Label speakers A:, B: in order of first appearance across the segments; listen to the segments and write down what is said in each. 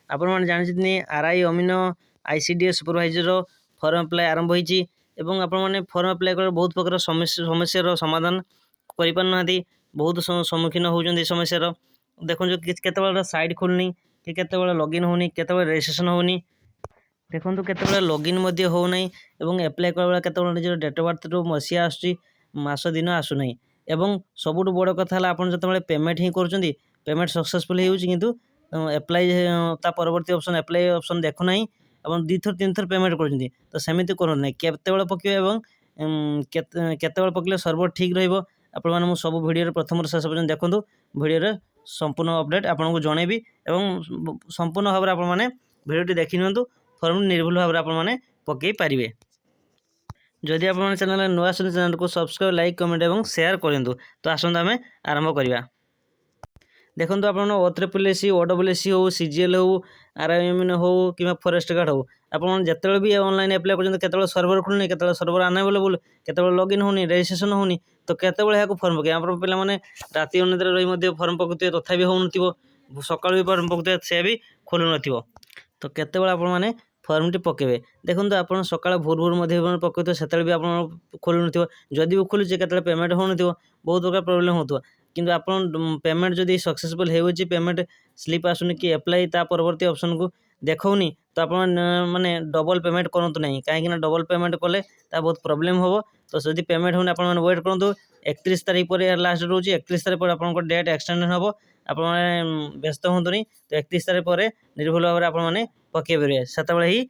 A: ଆପଣମାନେ ଜାଣିଛନ୍ତି ଆର୍ଆଇ ଅମିନ ICDS ସୁପରଭାଇଜର ଫର୍ମ ଆପ୍ଲାଏ ଆରମ୍ଭ ହୋଇଛି ଏବଂ ଆପଣମାନେ ଫର୍ମ ଆପ୍ଲାଏ କଲେ ବହୁତ ପ୍ରକାର ସମସ୍ୟାର ସମାଧାନ କରିପାରୁନାହାନ୍ତି, ବହୁତ ସମ୍ମୁଖୀନ ହେଉଛନ୍ତି ଏ ସମସ୍ୟାର। ଦେଖନ୍ତୁ କେତେବେଳେ ସାଇଟ୍ ଖୋଲୁନି, କି କେତେବେଳେ ଲଗ୍ଇନ୍ ହେଉନି, କେତେବେଳେ ରେଜିଷ୍ଟ୍ରେସନ୍ ହେଉନି, ଦେଖନ୍ତୁ କେତେବେଳେ ଲଗ୍ଇନ୍ ମଧ୍ୟ ହେଉନାହିଁ ଏବଂ ଆପ୍ଲାଏ କଲାବେଳେ କେତେବେଳେ ନିଜର ଡେଟ୍ ଅଫ୍ ବାର୍ଥରୁ ମସିହା ଆସୁଛି, ମାସ ଦିନ ଆସୁନାହିଁ। ଏବଂ ସବୁଠୁ ବଡ଼ କଥା ହେଲା ଆପଣ ଯେତେବେଳେ ପେମେଣ୍ଟ ହିଁ କରୁଛନ୍ତି, ପେମେଣ୍ଟ ସକ୍ସେସଫୁଲ୍ ହେଉଛି କିନ୍ତୁ ଆପ୍ଲାଏ ତା ପରବର୍ତ୍ତୀ ଅପସନ୍ ଆପ୍ଲାଏ ଅପସନ୍ ଦେଖୁନାହିଁ ଏବଂ 2 ଥର 3 ଥର ପେମେଣ୍ଟ କରୁଛନ୍ତି। ତ ସେମିତି କରନ୍ତୁ ନାହିଁ, କେତେବେଳେ ପକାଇବେ ଏବଂ କେତେବେଳେ ପକାଇଲେ ସର୍ଭର ଠିକ୍ ରହିବ। ଆପଣମାନେ ମୁଁ ସବୁ ଭିଡ଼ିଓରେ ପ୍ରଥମରୁ ଶେଷ ପର୍ଯ୍ୟନ୍ତ ଦେଖନ୍ତୁ, ଭିଡ଼ିଓରେ ସମ୍ପୂର୍ଣ୍ଣ ଅପଡ଼େଟ୍ ଆପଣଙ୍କୁ ଜଣେଇବି ଏବଂ ସମ୍ପୂର୍ଣ୍ଣ ଭାବରେ ଆପଣମାନେ ଭିଡ଼ିଓଟି ଦେଖି ନିଅନ୍ତୁ, ଫର୍ମ ନିର୍ଭୁଲ ଭାବରେ ଆପଣମାନେ ପକାଇ ପାରିବେ। ଯଦି ଆପଣମାନେ ଚ୍ୟାନେଲରେ ନୂଆ ଆସନ୍ତି ଚ୍ୟାନେଲକୁ ସବସ୍କ୍ରାଇବ୍, ଲାଇକ୍, କମେଣ୍ଟ ଏବଂ ସେୟାର କରନ୍ତୁ। ତ ଆସନ୍ତୁ ଆମେ ଆରମ୍ଭ କରିବା। ଦେଖନ୍ତୁ ଆପଣ OSSC, OSSC ହେଉ, CGL ହେଉ, ଆର୍ଆଇ ଅମିନ ହେଉ କିମ୍ବା ଫରେଷ୍ଟ ଗାର୍ଡ଼ ହେଉ, ଆପଣମାନେ ଯେତେବେଳେ ବି ଅନଲାଇନ୍ ଆପ୍ଲାଏ କରୁଛନ୍ତି କେତେବେଳେ ସର୍ଭର ଖୋଲୁନି, କେତେବେଳେ ସର୍ଭର ଅନଆଭେଲେବୁଲ୍, କେତେବେଳେ ଲଗ୍ଇନ୍ ହେଉନି, ରେଜିଷ୍ଟ୍ରେସନ୍ ହେଉନି, ତ କେତେବେଳେ ଏହାକୁ ଫର୍ମ ପକାଇବା। ଆପଣ ପିଲାମାନେ ରାତି ଅନିଦ୍ରାରେ ରହି ମଧ୍ୟ ଫର୍ମ ପକାଉଥିବେ, ତଥାପି ହେଉନଥିବ, ସକାଳୁ ବି ଫର୍ମ ପକାଉଥିବେ, ସେ ବି ଖୋଲୁନଥିବ। ତ କେତେବେଳେ ଆପଣମାନେ ଫର୍ମଟି ପକାଇବେ। ଦେଖନ୍ତୁ ଆପଣ ସକାଳ ଭୋର ମଧ୍ୟ ପକାଉଥିବେ, ସେତେବେଳେ ବି ଆପଣ ଖୋଲୁନଥିବ, ଯଦି ବି ଖୋଲୁଛି କେତେବେଳେ ପେମେଣ୍ଟ ହେଉନଥିବ, ବହୁତ ପ୍ରକାର ପ୍ରୋବ୍ଲେମ୍ ହେଉଥିବ। କିନ୍ତୁ ଆପଣ ପେମେଣ୍ଟ ଯଦି ସକ୍ସେସଫୁଲ୍ ହେଉଛି, ପେମେଣ୍ଟ ସ୍ଲିପ୍ ଆସୁନି କି ଆପ୍ଲାଏ ତା ପରବର୍ତ୍ତୀ ଅପସନ୍କୁ ଦେଖାଉନି, ତ ଆପଣ ମାନେ ଡବଲ୍ ପେମେଣ୍ଟ କରନ୍ତୁ ନାହିଁ, କାହିଁକିନା ଡବଲ୍ ପେମେଣ୍ଟ କଲେ ତା ବହୁତ ପ୍ରୋବ୍ଲେମ୍ ହେବ। ତ ଯଦି ପେମେଣ୍ଟ ହେଉନି ଆପଣମାନେ ୱେଟ୍ କରନ୍ତୁ, 31 ତାରିଖ ପରେ ଲାଷ୍ଟ ରହୁଛି, 31 ତାରିଖ ପରେ ଆପଣଙ୍କ ଡେଟ୍ ଏକ୍ସଟେଣ୍ଡ ହେବ। ଆପଣମାନେ ବ୍ୟସ୍ତ ହୁଅନ୍ତୁନି, ତ 31 ତାରିଖ ପରେ ନିର୍ଭୁଲ ଭାବରେ ଆପଣମାନେ ପକାଇ ପାରିବେ, ସେତେବେଳେ ହିଁ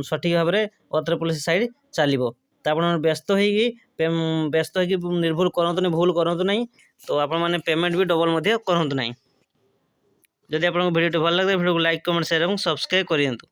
A: ସଠିକ୍ ଭାବରେ OSSC ସାଇଟ୍ ଚାଲିବ। ତ ଆପଣମାନେ ବ୍ୟସ୍ତ ହେଇକି ନିର୍ଭୁଲ କରନ୍ତୁନି, ଭୁଲ କରନ୍ତୁ ନାହିଁ। ତ ଆପଣମାନେ ପେମେଣ୍ଟ ବି ଡବଲ୍ ମଧ୍ୟ କରନ୍ତୁ ନାହିଁ। ଯଦି ଆପଣଙ୍କ ଭିଡ଼ିଓଟି ଭଲ ଲାଗେ ଭିଡ଼ିଓକୁ ଲାଇକ୍, କମେଣ୍ଟ, ସେୟାର ଏବଂ ସବସ୍କ୍ରାଇବ୍ କରିଦିଅନ୍ତୁ।